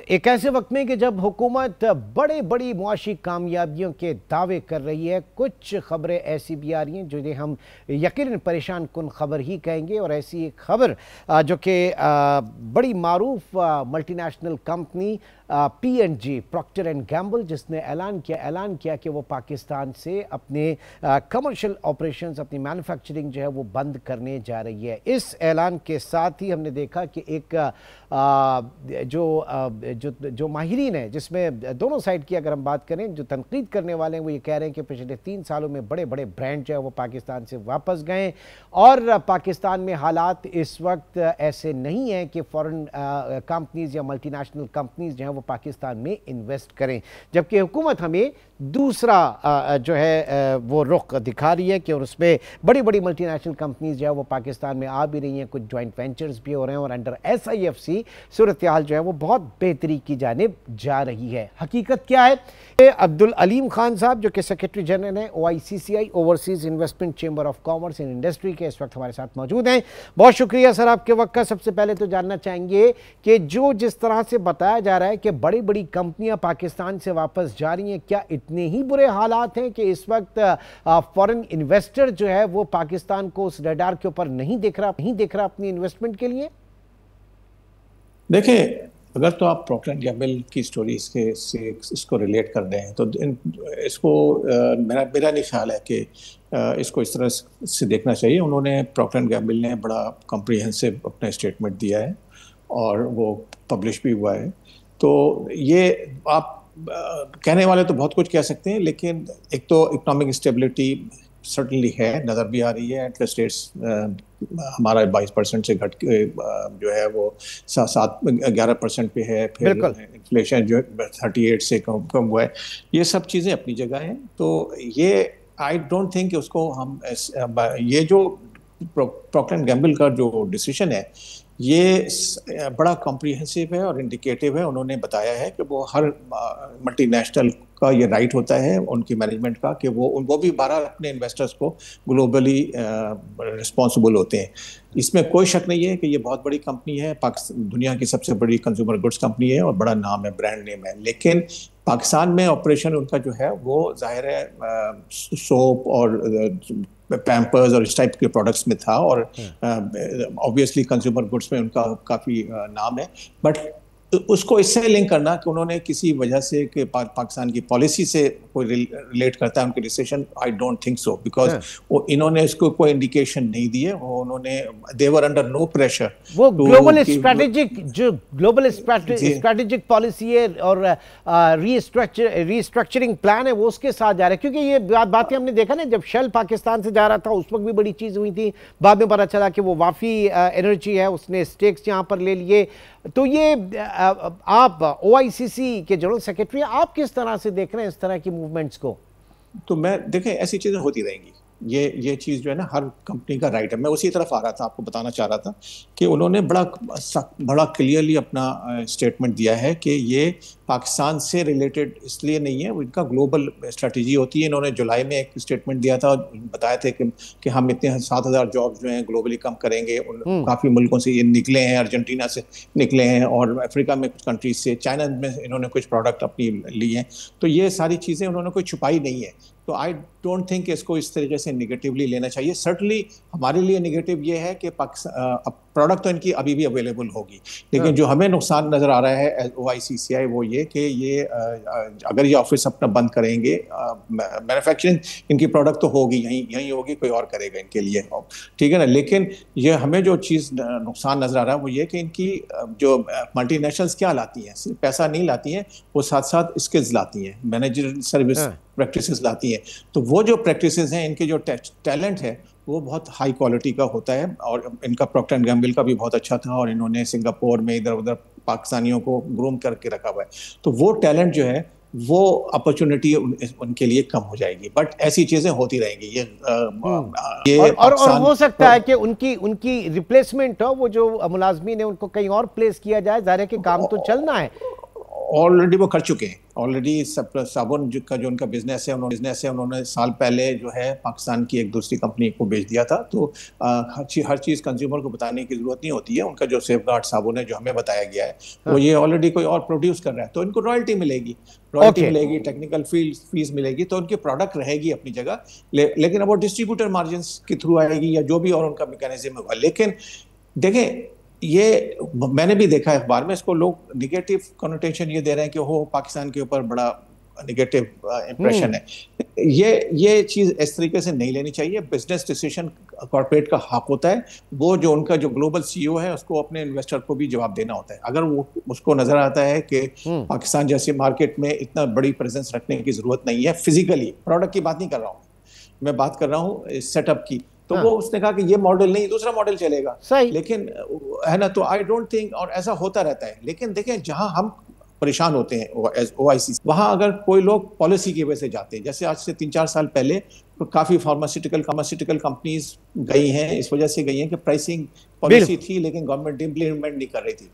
एक ऐसे वक्त में कि जब हुकूमत बड़े बड़ी मुआशी कामयाबियों के दावे कर रही है, कुछ खबरें ऐसी भी आ रही हैं जिन्हें हम यकीनन परेशान कुन खबर ही कहेंगे। और ऐसी एक खबर जो कि बड़ी मारूफ multinational company P&G Procter and Gamble, जिसने ऐलान किया कि वो पाकिस्तान से अपने कमर्शियल ऑपरेशंस, अपनी मैन्युफैक्चरिंग जो है वो बंद करने जा रही है। इस ऐलान के साथ ही हमने देखा कि एक जो माहिरीन है, जिसमें दोनों साइड की अगर हम बात करें, जो तनकीद करने वाले हैं वो ये कह रहे हैं कि पिछले 3 सालों में बड़े बड़े ब्रांड जो है वो पाकिस्तान से वापस गए और पाकिस्तान में हालात इस वक्त ऐसे नहीं हैं कि फॉरेन कंपनीज या मल्टीनेशनल कंपनीज जो हैं वो पाकिस्तान में इन्वेस्ट करें, जबकि हुकूमत हमें दूसरा जो है वो रुख दिखा रही है कि और उसमें बड़ी बड़ी मल्टीनेशनल कंपनीज जो है वो पाकिस्तान में आ भी रही हैं, कुछ जॉइंट वेंचर्स भी हो रहे हैं और अंडर SIFC सूरत हाल जो है वो बहुत बेहतरी की जानिब जा रही है। हकीकत क्या है? अब्दुल अलीम खान साहब जो कि सेक्रेटरी जनरल हैं OICCI overseas investment chamber of commerce and industry के, इस वक्त हमारे साथ मौजूद हैं। बहुत शुक्रिया सर आपके वक्त का। सबसे पहले तो जानना चाहेंगे कि जिस तरह से बताया जा रहा है कि बड़ी बड़ी कंपनियां पाकिस्तान से वापस जा रही हैं, क्या इतने ही बुरे हालात हैं कि इस वक्त फॉरेन इन्वेस्टर जो है वो पाकिस्तान को उस रडार के ऊपर नहीं देख रहा अपनी इन्वेस्टमेंट के लिए? देखिए, अगर तो आप प्रॉक्टर एंड गैम्बल की स्टोरी से इसको रिलेट कर रहे हैं तो इसको मेरा नहीं ख्याल है कि इसको इस तरह से देखना चाहिए। उन्होंने प्रॉक्टर एंड गैम्बल ने बड़ा कॉम्प्रिहेंसिव अपना स्टेटमेंट दिया है और वो पब्लिश भी हुआ है। तो ये आप कहने वाले तो बहुत कुछ कह सकते हैं, लेकिन एक तो इकोनॉमिक स्टेबिलिटी सर्टनली है, नज़र भी आ रही है। इंटरेस्ट रेट्स हमारा 22% से घट के जो है वो 7-11% पे है। फिर इन्फ्लेशन जो 38 से कम हुआ है। ये सब चीज़ें अपनी जगह हैं। तो ये आई डोंट थिंक कि उसको हम ये जो प्रॉक्टर एंड गैम्बल का जो डिसीजन है ये बड़ा कॉम्प्रिहेंसिव है और इंडिकेटिव है। उन्होंने बताया है कि वो हर मल्टीनेशनल का ये राइट होता है उनकी मैनेजमेंट का कि वो भी बारह अपने इन्वेस्टर्स को ग्लोबली रिस्पॉन्सिबल होते हैं। इसमें कोई शक नहीं है कि ये बहुत बड़ी कंपनी है, दुनिया की सबसे बड़ी कंज्यूमर गुड्स कंपनी है और बड़ा नाम है, ब्रांड नेम है। लेकिन पाकिस्तान में ऑपरेशन उनका जो है वो जाहिर है सोप और पैम्पर्स और इस टाइप के प्रोडक्ट्स में था और ऑब्वियसली कंज्यूमर गुड्स में उनका काफ़ी नाम है। बट उसको इससे लिंक करना कि उन्होंने किसी वजह से कि पाकिस्तान की पॉलिसी से कोई रिलेट करता है उनके decision, I don't think so. Because वो इन्होंने इसको कोई इंडिकेशन नहीं दिए। वो उन्होंने देवर अंडर नो प्रेशर। वो ग्लोबल स्ट्रेटेजिक पॉलिसी है और रीस्ट्रक्चरिंग प्लान है वो उसके साथ जा रहा है। क्योंकि ये बातें हमने देखा ना, जब शेल पाकिस्तान से जा रहा था उस वक्त भी बड़ी चीज हुई थी, बाद में पता चला कि वो वाफी एनर्जी है उसने स्टेक्स यहाँ पर ले लिए। तो ये आप OICC के जनरल सेक्रेटरी, आप किस तरह से देख रहे हैं इस तरह की मूवमेंट्स को? तो मैं देखें, ऐसी चीजें होती रहेंगी। ये चीज़ जो है ना, हर कंपनी का राइट है। मैं उसी तरफ आ रहा था, आपको बताना चाह रहा था कि उन्होंने बड़ा क्लियरली अपना स्टेटमेंट दिया है कि ये पाकिस्तान से रिलेटेड इसलिए नहीं है, वो इनका ग्लोबल स्ट्रेटजी होती है। इन्होंने जुलाई में एक स्टेटमेंट दिया था, बताया थे कि हम इतने 7,000 जॉब्स जो हैं ग्लोबली कम करेंगे। काफ़ी मुल्कों से ये निकले हैं, अर्जेंटीना से निकले हैं और अफ्रीका में कुछ कंट्रीज से, चाइना में इन्होंने कुछ प्रोडक्ट अपनी लिए हैं। तो ये सारी चीज़ें उन्होंने कोई छुपाई नहीं है। तो आई डोंट थिंक इसको इस तरीके से निगेटिवली लेना चाहिए। सर्टनली हमारे लिए निगेटिव ये है कि प्रोडक्ट तो इनकी अभी भी अवेलेबल होगी, लेकिन जो हमें नुकसान नज़र आ रहा है OICCI वो ये कि ये अगर ये ऑफिस अपना बंद करेंगे, मैन्युफैक्चरिंग इनकी प्रोडक्ट तो होगी यहीं होगी, कोई और करेगा इनके लिए, ठीक है ना। लेकिन ये हमें जो चीज़ नुकसान नज़र आ रहा है वो ये कि इनकी जो मल्टीनेशनल्स क्या लाती हैं, सिर्फ पैसा नहीं लाती हैं, वो साथ साथ स्किल्स लाती हैं, मैनेजर सर्विस प्रैक्टिसेस लाती हैं। तो वो जो प्रैक्टिसेस हैं, इनके जो टैलेंट है वो बहुत हाई क्वालिटी का होता है। और इनका प्रॉक्टर एंड गैम्बल का भी बहुत अच्छा था और इन्होंने सिंगापुर में इधर उधर पाकिस्तानियों को ग्रूम करके रखा हुआ है। तो वो टैलेंट जो है वो अपॉर्चुनिटी उनके लिए कम हो जाएगी। बट ऐसी चीजें होती रहेंगी। ये और हो सकता है कि उनकी रिप्लेसमेंट हो, वो जो मुलाजमीन है उनको कहीं और प्लेस किया जाए। जाहिर है कि काम तो चलना है। ऑलरेडी वो कर चुके हैं, ऑलरेडी साबुन का जो उनका बिजनेस है उन्होंने साल पहले जो है पाकिस्तान की एक दूसरी कंपनी को बेच दिया था। तो हर चीज कंज्यूमर को बताने की जरूरत नहीं होती है। उनका जो सेफगार्ड साबुन है जो हमें बताया गया है वो ये ऑलरेडी कोई और प्रोड्यूस कर रहा है, तो इनको रॉयल्टी मिलेगी, टेक्निकल फीस मिलेगी, तो उनकी प्रोडक्ट रहेगी अपनी जगह। लेकिन अब वो डिस्ट्रीब्यूटर मार्जिन के थ्रू आएगी या जो भी और उनका मैकेनिज्म होगा। लेकिन देखें, ये मैंने भी देखा है अखबार में, इसको लोग निगेटिव कॉनोटेशन ये दे रहे हैं कि हो पाकिस्तान के ऊपर बड़ा निगेटिव इंप्रेशन है। ये चीज इस तरीके से नहीं लेनी चाहिए। बिजनेस डिसीजन कॉर्पोरेट का हक होता है। वो जो उनका जो ग्लोबल सीईओ है उसको अपने इन्वेस्टर को भी जवाब देना होता है। अगर वो उसको नजर आता है कि पाकिस्तान जैसे मार्केट में इतना बड़ी प्रेजेंस रखने की जरूरत नहीं है, फिजिकली, प्रोडक्ट की बात नहीं कर रहा हूँ मैं, बात कर रहा हूँ सेटअप की, तो वो उसने कहा कि ये मॉडल नहीं, दूसरा मॉडल चलेगा। लेकिन है ना, तो आई डोंट थिंक, और ऐसा होता रहता है। लेकिन देखें, जहां हम परेशान होते हैं ओआईसी, वहां अगर कोई लोग पॉलिसी की वजह से जाते हैं, जैसे आज से 3-4 साल पहले तो काफी फार्मास्यूटिकल कंपनीज गई हैं, इस वजह से गई हैं कि प्राइसिंग पॉलिसी थी लेकिन गवर्नमेंट इंप्लीमेंट नहीं कर रही थी।